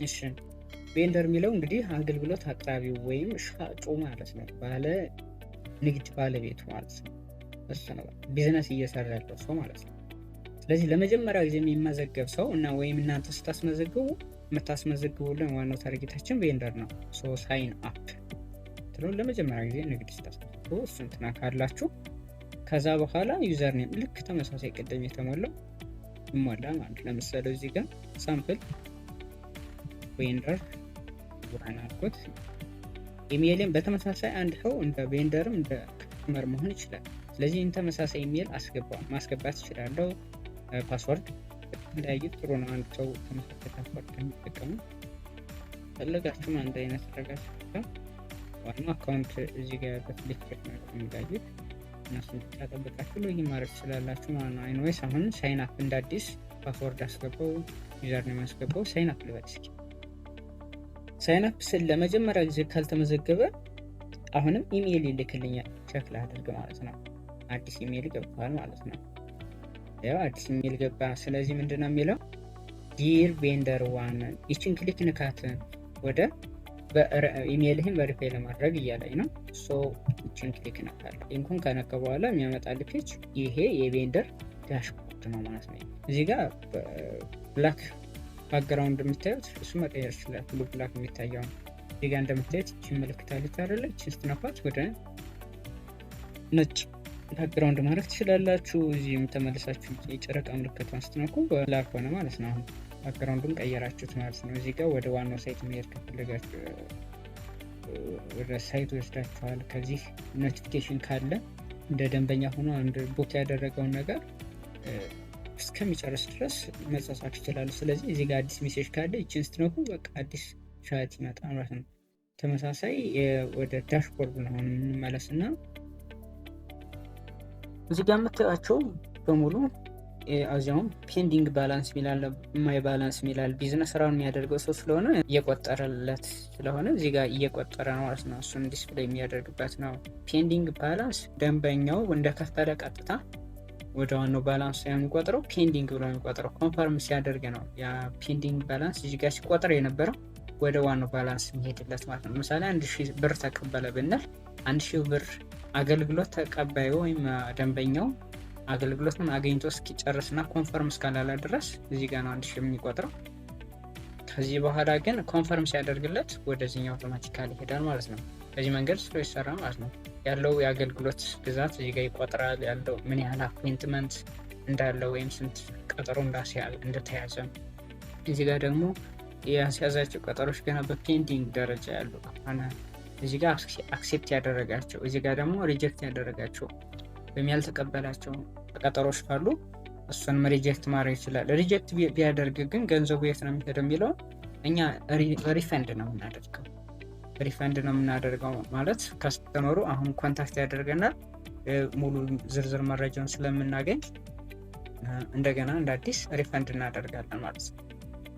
እሺ ቬንደር የሚለው እንግዲህ አገልግሎት አቅራቢው ወይም ሻጩ ማለት ነው። ባለ ንግድ ባለቤቱ ማለት ነው። እሱ ነው ቢዝነስ እየሰራ ያለው ሰው ማለት ነው። ስለዚህ ለመጀመሪያ ጊዜ የሚመዘገብ ሰው እና ወይም እናንተ ስታስመዘግቡ የምታስመዘግቡልን ዋናው ታርጌታችን ቬንደር ነው። ሳይን አፕ ትሉን ለመጀመሪያ ጊዜ ንግድ ስታስመዘግቡ እሱን ትነካላችሁ። ከዛ በኋላ ዩዘር ኔም ልክ ተመሳሳይ ቅድም የተሞላው ይሞላል ማለት። ለምሳሌ እዚህ ጋር ሳምፕል ቬንደር ዋና አልኩት። ኢሜይልን በተመሳሳይ አንድ ሰው እንደ ቬንደርም እንደ ከስተመር መሆን ይችላል። ስለዚህ ተመሳሳይ ኢሜይል ማስገባት ይችላለሁ። ፓስወርድ እንዳይ ጥሩ ነው። አንድ ሰው ተመሳሳይ ፓስወርድ የሚጠቀሙ ፈለጋችሁም አንድ አይነት አድርጋችሁ ዋናው አካውንት እዚህ ጋር በፍሊክት ነው የሚጋዩት እነሱን ተጠብቃችሁ ሎጊን ማድረግ ትችላላችሁ ማለት ነው። ኤኒዌይስ አሁን ሳይን አፕ እንደ አዲስ ፓስወርድ አስገባው፣ ዩዘር ኔም አስገባው፣ ሳይን አፕ ልበል እስኪ። ሳይን አፕ ስል ለመጀመሪያ ጊዜ ካልተመዘገበ አሁንም ኢሜይል ይልክልኛል ቼክ ላድርግ ማለት ነው። አዲስ ኢሜይል ገብቷል ማለት ነው። ያው አዲስ ኢሜይል ገባ። ስለዚህ ምንድነው የሚለው ዲር ቬንደር ዋን ይችን ክሊክ ንካት ወደ ኢሜይልህን ቬሪፋይ ለማድረግ እያለኝ ነው። ይችን ክሊክ ነካለሁ። ሊንኩን ከነካ በኋላ የሚያመጣልህ ፔጅ ይሄ የቬንደር ዳሽቦርድ ነው ማለት ነው። እዚህ ጋር ብላክ ባክግራውንድ የምታዩት እሱ መቀየር ይችላል። ሁሉ ብላክ የሚታየው እዚህ ጋር እንደምታዩት ይችን ምልክት አለች አይደለ? ይችን ስትነኳት ወደ ነጭ ባክግራውንድ ማድረግ ትችላላችሁ። እዚህም ተመልሳችሁ የጨረቃ ምልክቷን ስትነኩ ብላክ ሆነ ማለት ነው። አሁን ባክግራውንዱን ቀየራችሁት ማለት ነው። እዚህ ጋር ወደ ዋናው ሳይት መሄድ ከፈለጋችሁ ወደ ሳይት ወስዳችኋል። ከዚህ ኖቲፊኬሽን ካለ እንደ ደንበኛ ሆኖ አንድ ቡክ ያደረገውን ነገር እስከሚጨርስ ድረስ መጻጻፍ ይችላሉ። ስለዚህ እዚህ ጋር አዲስ ሜሴጅ ካለ ይችን ስትነኩ በቃ አዲስ ቻት ይመጣል ማለት ነው። ተመሳሳይ ወደ ዳሽቦርድ ነው እንመለስና እዚህ ጋር የምታዩቸው በሙሉ አዚያውም ፔንዲንግ ባላንስ ሚላል ማይ ባላንስ ሚላል ቢዝነስ ስራውን የሚያደርገው ሰው ስለሆነ እየቆጠረለት ስለሆነ እዚህ ጋር እየቆጠረ ነው ማለት ነው። እሱን ዲስፕሌይ የሚያደርግበት ነው። ፔንዲንግ ባላንስ ደንበኛው እንደከፈለ ቀጥታ ወደ ዋናው ባላንስ የሚቆጥረው ፔንዲንግ ብሎ የሚቆጥረው ኮንፈርም ሲያደርግ ነው። ያ ፔንዲንግ ባላንስ እዚህ ጋር ሲቆጥር የነበረው ወደ ዋናው ባላንስ የሚሄድለት ማለት ነው። ለምሳሌ 1000 ብር ተቀበለ ብንል 1000 ብር አገልግሎት ተቀባዩ ወይም ደንበኛው አገልግሎቱን አገኝቶ እስኪጨርስና ኮንፈርም እስካላለ ድረስ እዚህ ጋር ነው 1000 የሚቆጥረው። ከዚህ በኋላ ግን ኮንፈርም ሲያደርግለት ወደዚህኛው አውቶማቲካሊ ይሄዳል ማለት ነው። በዚህ መንገድ ስለ ይሰራ ማለት ነው። ያለው የአገልግሎት ግዛት እዚህ ጋር ይቆጥራል። ያለው ምን ያህል አፖይንትመንት እንዳለ ወይም ስንት ቀጠሮ እንደተያዘ እዚህ ጋር ደግሞ ያስያዛቸው ቀጠሮች ገና በፔንዲንግ ደረጃ ያሉ አና እዚህ ጋር አክሴፕት ያደረጋቸው እዚህ ጋር ደግሞ ሪጀክት ያደረጋቸው ወይም ያልተቀበላቸው ቀጠሮች ካሉ እሱን ሪጀክት ማድረግ ይችላል። ሪጀክት ቢያደርግ ግን ገንዘቡ የት ነው የሚሄደው የሚለው እኛ ሪፈንድ ነው የምናደርገው ማለት ከስተመሩ አሁን ኮንታክት ያደርገናል። ሙሉ ዝርዝር መረጃውን ስለምናገኝ እንደገና እንደ አዲስ ሪፈንድ እናደርጋለን ማለት ነው።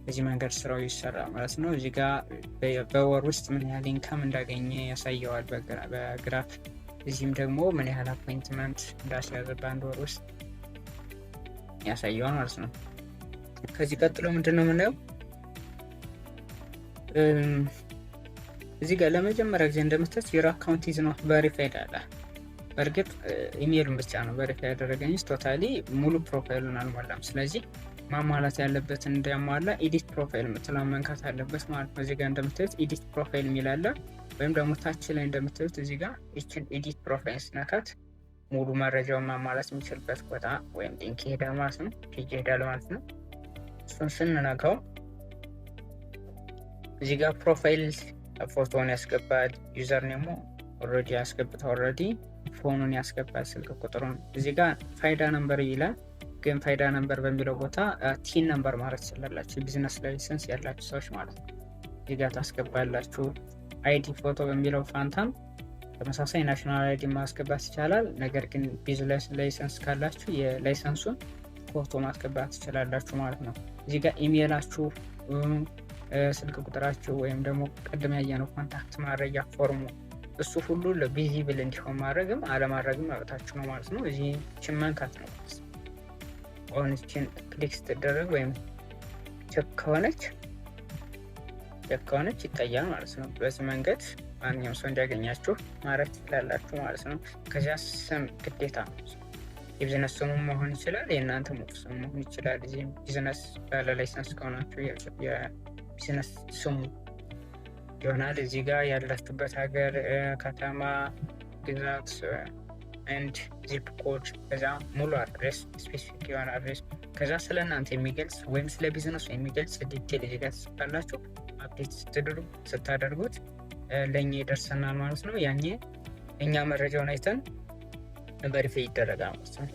በዚህ መንገድ ስራው ይሰራ ማለት ነው። እዚህ ጋር በወር ውስጥ ምን ያህል ኢንካም እንዳገኘ ያሳየዋል በግራፍ። እዚህም ደግሞ ምን ያህል አፖይንትመንት እንዳስያዘ በአንድ ወር ውስጥ ያሳየዋል ማለት ነው። ከዚህ ቀጥሎ ምንድነው የምናየው? እዚህ ጋር ለመጀመሪያ ጊዜ እንደምታዩት your account is not verified አለ። በእርግጥ ኢሜይሉን ብቻ ነው ቬሪፋይ ያደረገኝ ቶታሊ ሙሉ ፕሮፋይሉን አልሞላም። ስለዚህ ማሟላት ያለበትን እንዲያሟላ ኤዲት ፕሮፋይል የምትለው መንካት አለበት ማለት ነው። እዚህ ጋር እንደምታዩት ኤዲት ፕሮፋይል የሚል አለ። ወይም ደግሞ ታች ላይ እንደምታዩት እዚህ ጋር ይችን ኤዲት ፕሮፋይል ስነካት ሙሉ መረጃውን ማሟላት የሚችልበት ቦታ ወይም ሊንክ ይሄዳል ማለት ነው። ፔጅ ይሄዳል ማለት ነው። እሱን ስንነካው እዚህ ጋር ፕሮፋይል ፎቶውን ያስገባል። ዩዘር ኔሙ ኦልሬዲ ያስገብታል። ኦልሬዲ ፎኑን ያስገባል፣ ስልክ ቁጥሩን። እዚህ ጋር ፋይዳ ነምበር ይላል። ግን ፋይዳ ነምበር በሚለው ቦታ ቲን ነምበር ማለት ትችላላችሁ። ቢዝነስ ላይሰንስ ያላችሁ ሰዎች ማለት ነው። እዚህ ጋር ታስገባላችሁ። አይዲ ፎቶ በሚለው ፋንታም ተመሳሳይ ናሽናል አይዲ ማስገባት ይቻላል። ነገር ግን ቢዝነስ ላይሰንስ ካላችሁ የላይሰንሱን ፎቶ ማስገባት ትችላላችሁ ማለት ነው። እዚህ ጋር ኢሜይላችሁ፣ ስልክ ቁጥራችሁ ወይም ደግሞ ቀደም ያየነው ኮንታክት ማድረጊያ ፎርሙ እሱ ሁሉ ለቪዚብል እንዲሆን ማድረግም አለማድረግም መብታችሁ ነው ማለት ነው። እዚህ ችን መንካት ነው። ኦን ችን ክሊክ ስትደረግ ወይም ቼክ ከሆነች ኢትዮጵያ ከሆነች ይታያል ማለት ነው። በዚህ መንገድ ማንኛውም ሰው እንዲያገኛችሁ ማድረግ ትችላላችሁ ማለት ነው። ከዚያ ስም ግዴታ ነው። የቢዝነስ ስሙ መሆን ይችላል፣ የእናንተ ሙሉ ስም መሆን ይችላል። እዚህ ቢዝነስ ባለ ላይሰንስ ከሆናችሁ የቢዝነስ ስሙ ይሆናል። እዚህ ጋር ያላችሁበት ሀገር፣ ከተማ፣ ግዛት ኤንድ ዚፕ ኮድ፣ ከዛ ሙሉ አድሬስ፣ ስፔሲፊክ የሆነ አድሬስ፣ ከዛ ስለ እናንተ የሚገልጽ ወይም ስለ ቢዝነሱ የሚገልጽ ዲቴል እዚህ ጋር ትጽፋላችሁ። አፕዴት ስታደርጉት ለእኛ ይደርሰናል ማለት ነው። ያኔ እኛ መረጃውን አይተን ቨሪፋይ ይደረጋል ማለት ነው።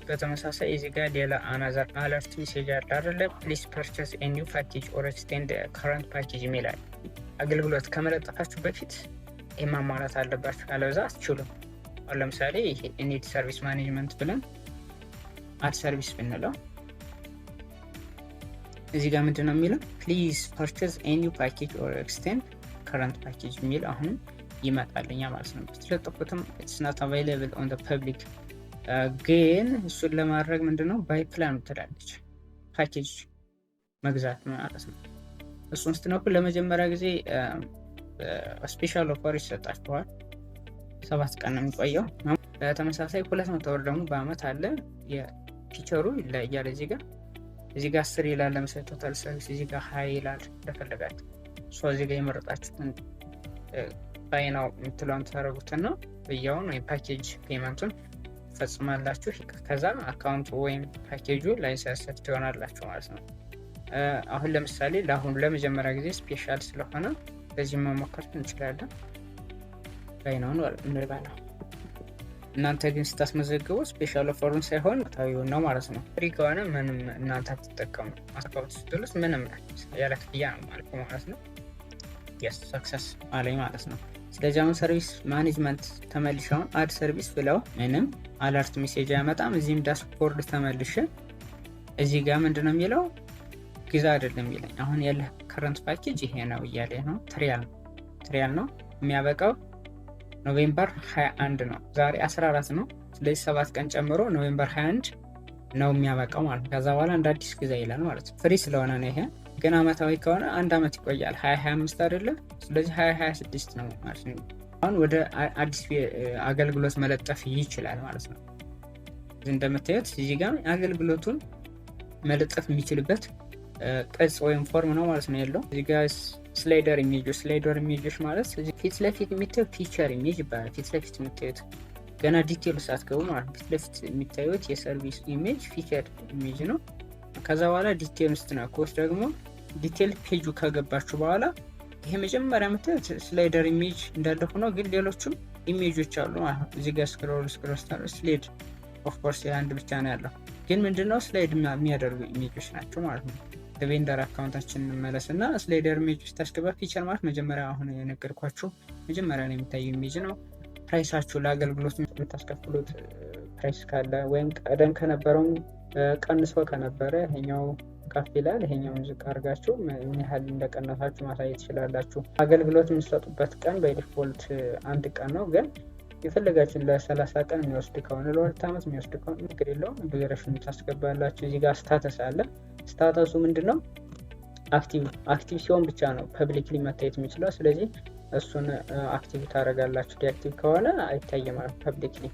በተመሳሳይ እዚህ ጋር ሌላ አናዘር አለርት ሜሴጅ አለ አይደለ? ፕሊዝ ፐርቸስ ኤ ኒው ፓኬጅ ኦር ኤክስቴንድ ከረንት ፓኬጅ የሚላል አገልግሎት ከመለጠፋችሁ በፊት ይህ ማሟላት አለባችሁ፣ አለበዛ አትችሉም። አሁን ለምሳሌ ይሄ ኢኒድ ሰርቪስ ማኔጅመንት ብለን አድ ሰርቪስ ብንለው እዚህ ጋር ምንድን ነው የሚለው? ፕሊዝ ፐርቸስ ኤ ኒው ፓኬጅ ኦር ኤክስቴንድ ከረንት ፓኬጅ የሚል አሁን ይመጣልኛ ማለት ነው። ስለጠቁትም ኢትስ ናት አቬይላብል ኦን ዘ ፐብሊክ፣ ግን እሱን ለማድረግ ምንድነው ባይ ፕላን ትላለች፣ ፓኬጅ መግዛት ማለት ነው። እሱን ስትነኩ ለመጀመሪያ ጊዜ ስፔሻል ኦፈር ይሰጣችኋል። 7 ቀን ነው የሚቆየው። በተመሳሳይ 200 ብር ደግሞ በአመት አለ። የፊቸሩ ይለያል። እዚህ ጋር 10 ይላል ለምሳሌ ቶታል ሰርቪስ፣ እዚህ ጋር 20 ይላል እንደፈለጋችሁ። እዚህ ጋር የመረጣችሁትን ባይናው የምትለውን ታደርጉትና በያውን ወይም ፓኬጅ ፔመንቱን ፈጽማላችሁ። ከዛ አካውንቱ ወይም ፓኬጁ ላይሰንስ ትሆናላችሁ ማለት ነው። አሁን ለምሳሌ ለመጀመሪያ ጊዜ ስፔሻል ስለሆነ በዚህ መሞከር እንችላለን። ባይናውን እንባለው። እናንተ ግን ስታስመዘግቡ ስፔሻል ኦፈሩን ሳይሆን ታዊውን ነው ማለት ነው። ፍሪ ከሆነ ምንም እናንተ አትጠቀሙ። አካውንት ስትሉት ምንም ያለ ክፍያ ነው ማለት ነው። የስ ሰክሰስ አለኝ ማለት ነው። ስለዚህ አሁን ሰርቪስ ማኔጅመንት ተመልሻውን አድ ሰርቪስ ብለው ምንም አለርት ሜሴጅ አያመጣም። እዚህም ዳሽቦርድ ተመልሼ እዚህ ጋር ምንድነው የሚለው? ግዛ አይደለም የሚለኝ። አሁን ያለ ከረንት ፓኬጅ ይሄ ነው እያለ ነው። ትሪያል ነው የሚያበቃው ኖቬምበር 21 ነው። ዛሬ 14 ነው። ስለዚህ 7 ቀን ጨምሮ ኖቬምበር 21 ነው የሚያበቃው ማለት ነው። ከዛ በኋላ እንደ አዲስ ግዛ ይላል ማለት ነው። ፍሪ ስለሆነ ነው ይሄ። ግን አመታዊ ከሆነ 1 አመት ይቆያል። 2025 አይደለም። ስለዚህ 2026 ነው ማለት ነው። አሁን ወደ አዲስ አገልግሎት መለጠፍ ይችላል ማለት ነው። እንደምታዩት እዚህ ጋር አገልግሎቱን መለጠፍ የሚችልበት ቅጽ ወይም ፎርም ነው ማለት ነው ያለው። እዚህ ጋር ስላይደር ኢሜጆች ማለት እዚህ ፊት ለፊት የሚታዩት ፊቸር ኢሜጅ ይባላል። ፊት ለፊት የምታዩት ገና ዲቴል ሳትገቡ ማለት ፊት ለፊት የሚታዩት የሰርቪስ ኢሜጅ ፊቸር ኢሜጅ ነው። ከዛ በኋላ ዲቴል ስትነኩት ደግሞ ዲቴል ፔጁ ከገባችሁ በኋላ ይሄ መጀመሪያ የምታዩት ስላይደር ኢሜጅ እንዳለ ሆኖ ግን ሌሎችም ኢሜጆች አሉ ማለት ነው። እዚህ ጋር ስክሮል ስላይድ ኦፍ ኮርስ አንድ ብቻ ነው ያለው፣ ግን ምንድነው ስላይድ የሚያደርጉ ኢሜጆች ናቸው ማለት ነው። በቬንደር አካውንታችን እንመለስና ስላይደር ኢሜጅ ታስገባ። ፊቸር ማለት መጀመሪያ አሁን የነገርኳችሁ መጀመሪያ ላይ የሚታዩ ኢሜጅ ነው። ፕራይሳችሁ ለአገልግሎት የምታስከፍሉት ፕራይስ ካለ ወይም ቀደም ከነበረው ቀንሶ ከነበረ ይሄኛው ከፍ ይላል፣ ይሄኛውን ዝቅ አድርጋችሁ ምን ያህል እንደቀነሳችሁ ማሳየት ትችላላችሁ። አገልግሎት የምትሰጡበት ቀን በዲፎልት 1 ቀን ነው፣ ግን የፈለጋችሁ ለ30 ቀን የሚወስድ ከሆነ ለ2 ዓመት የሚወስድ ከሆነ ችግር የለውም። ዱሬሽን ታስገባላችሁ። እዚህ ጋር ስታተስ አለ። ስታተሱ ምንድነው? አክቲቭ ሲሆን ብቻ ነው ፐብሊክሊ መታየት የሚችለው። ስለዚህ እሱን አክቲቭ ታደርጋላችሁ። ዲአክቲቭ ከሆነ አይታይም ማለት ፐብሊክሊ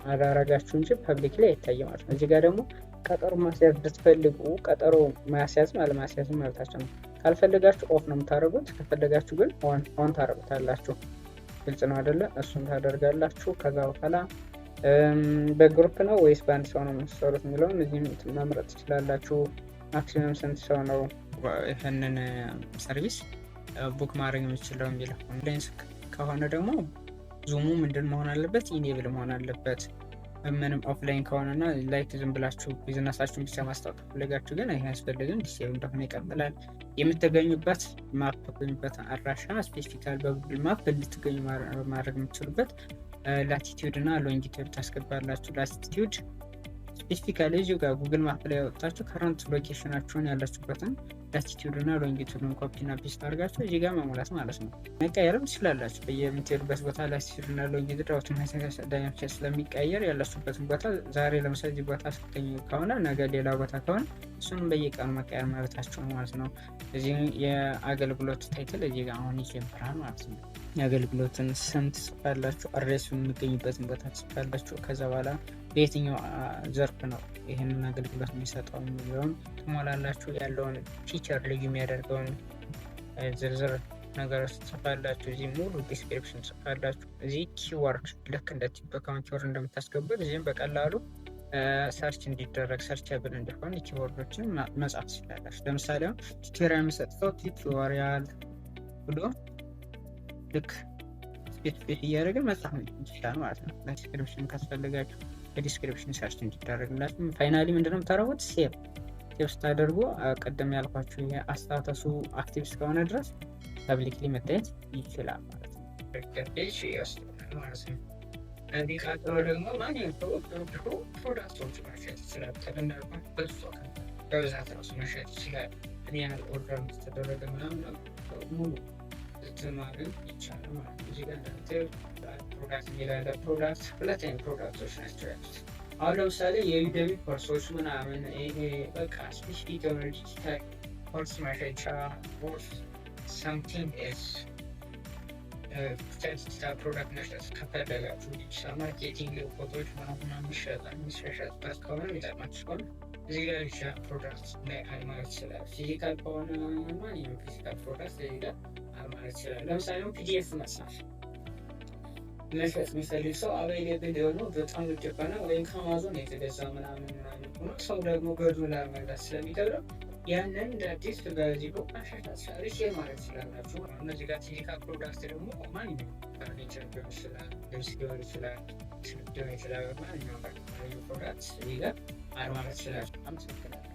አላረጋችሁ እንጂ ፐብሊክሊ አይታይም ማለት ነው። እዚህ ጋር ደግሞ ቀጠሮ ማስያዝ ብትፈልጉ ቀጠሮ ማስያዝ አለማስያዝ ማለታችሁ ነው። ካልፈለጋችሁ ኦፍ ነው የምታደርጉት፣ ከፈለጋችሁ ግን ኦን ታደርጉታላችሁ። ግልጽ ነው አይደለ? እሱን ታደርጋላችሁ። ከዛ በኋላ በግሩፕ ነው ወይስ በአንድ ሰው ነው የምትሰሩት የሚለውን እዚህ መምረጥ ትችላላችሁ። ማክሲመም ስንት ሰው ነው ይህንን ሰርቪስ ቡክ ማድረግ የሚችለው የሚለው። ኦንላይን ከሆነ ደግሞ ዙሙ ምንድን መሆን አለበት? ኢኔብል መሆን አለበት። ምንም ኦፍላይን ከሆነና ላይክ ዝም ብላችሁ ቢዝነሳችሁን ብቻ ማስታወቅ ፈለጋችሁ ግን ይሄ አያስፈልግም። ዲሴብል እንደሆነ ይቀጥላል። የምትገኙበት ማፕ ወይምበት አድራሻ ስፔሲፊካል በጉግል ማፕ እንድትገኙ ማድረግ የምትችሉበት ላቲቲዩድ እና ሎንጊቲዩድ ታስገባላችሁ። ላቲቲዩድ ስፔሲፊካሊ እዚሁ ጋር ጉግል ማፕ ላይ ያወጣችሁ ከረንት ሎኬሽናችሁን ያላችሁበትን ላቲቲዩድ እና ሎንጊቱድን ኮፒ እና ፔስት አድርጋችሁ እዚህ ጋር መሙላት ማለት ነው። መቀየርም ትችላላችሁ። በየምትሄዱበት ቦታ ላቲቲዩድ እና ሎንጊቱድ አውቶማቲካሊ ስለሚቀየር ያላችሁበትን ቦታ ዛሬ ለምሳሌ እዚህ ቦታ ስትገኙ ከሆነ ነገ ሌላ ቦታ ከሆነ እሱንም በየቀኑ መቀየር ማለታቸው ማለት ነው። እዚህ የአገልግሎት ታይትል እዚህ ጋር አሁን ይጀምራል ማለት ነው። የአገልግሎትን ስም ትጽፋላችሁ፣ አድሬሱን የሚገኝበትን ቦታ ትጽፋላችሁ። ከዛ በኋላ በየትኛው ዘርፍ ነው ይህንን አገልግሎት የሚሰጠው የሚለውን ትሞላላችሁ። ያለውን ፊቸር ልዩ የሚያደርገውን ዝርዝር ነገሮች ትጽፋላችሁ። እዚህ ሙሉ ዲስክሪፕሽን ትጽፋላችሁ። እዚህ ኪወርድ ልክ እንደ ቲክቶክ ኪወርድ እንደምታስገቡት እዚህም በቀላሉ ሰርች እንዲደረግ ሰርችብል እንዲሆን ኪወርዶችን መጻፍ ትችላላችሁ። ለምሳሌ ቱቶሪያል የሚሰጠው ቱቶሪያል ብሎ ልክ ስፔሲፊክ እያደረግን መጻፍ ይችላል ማለት ነው። ዲስክሪፕሽን ካስፈልጋችሁ በዲስክሪፕሽን ሰርች እንዲደረግላችሁ። ፋይናሊ ምንድነው የምታደርጉት? ሴቭ ስታደርጉ ቀደም ያልኳችሁ የስታተሱ አክቲቭ እስከሆነ ድረስ ፐብሊክሊ መታየት ይችላል ማለት ነው። ማለት ነው። እንዲህ ቀጥሎ ደግሞ ማንኛውም ፕሮዳክቶች መሸጥ ይችላል። በብዛት ራሱ መሸጥ ይችላል። እኔ ያህል ኦርደር ተደረገ ምናምን ሙሉ ልትማርን ይቻላል ማለት ነው። እዚህ ጋር ፕሮዳክት የሚላለ ፕሮዳክት ሁለት አይነት ፕሮዳክቶች ናቸው ያሉት። አሁን ለምሳሌ የዩደሚ ኮርሶች ምናምን ይሄ በቃ ስፔሲፊክ የሆነ ዲጂታል ኮርስ መሸጫ ኮርስ ሳምቲንግ ኤስ ዲጂታል ፕሮዳክት መሸጥ ከፈለጋችሁ ዲጂታል ማርኬቲንግ ፎቶዎች ምናምን የሚሸጥበት ከሆነ የሚጠቅማችሁ ከሆነ እዚህ ጋር ዲጂታል ፕሮዳክት ላይ አድ ማለት ይችላል። ፊዚካል ከሆነ ማንኛውም ፊዚካል ፕሮዳክት እዚህ ጋር አድ ማለት ይችላል። ለምሳሌ ፒዲኤፍ መጽሐፍ መሸጥ የሚፈልግ ሰው አቬይላብል የሆነው በጣም ውድ ከሆነ ወይም ከአማዞን የተገዛ ምናምን ሆኖ ሰው ደግሞ በዶላር መግዛት ስለሚከብደው ያንን እንደ አዲስ በዚህ ቦክ ማሻሻል ሪሴል ማለት ይችላላችሁ። እነዚህ ጋር ፊዚካል ፕሮዳክት ደግሞ ማንኛውም ፈርኒቸር ሊሆን ይችላል፣ ልብስ ሊሆን ይችላል፣ ስልክ ሊሆን ይችላል። ማንኛውም ፕሮዳክት እዚህ ጋር አድ ማለት ይችላል። አመሰግናለሁ።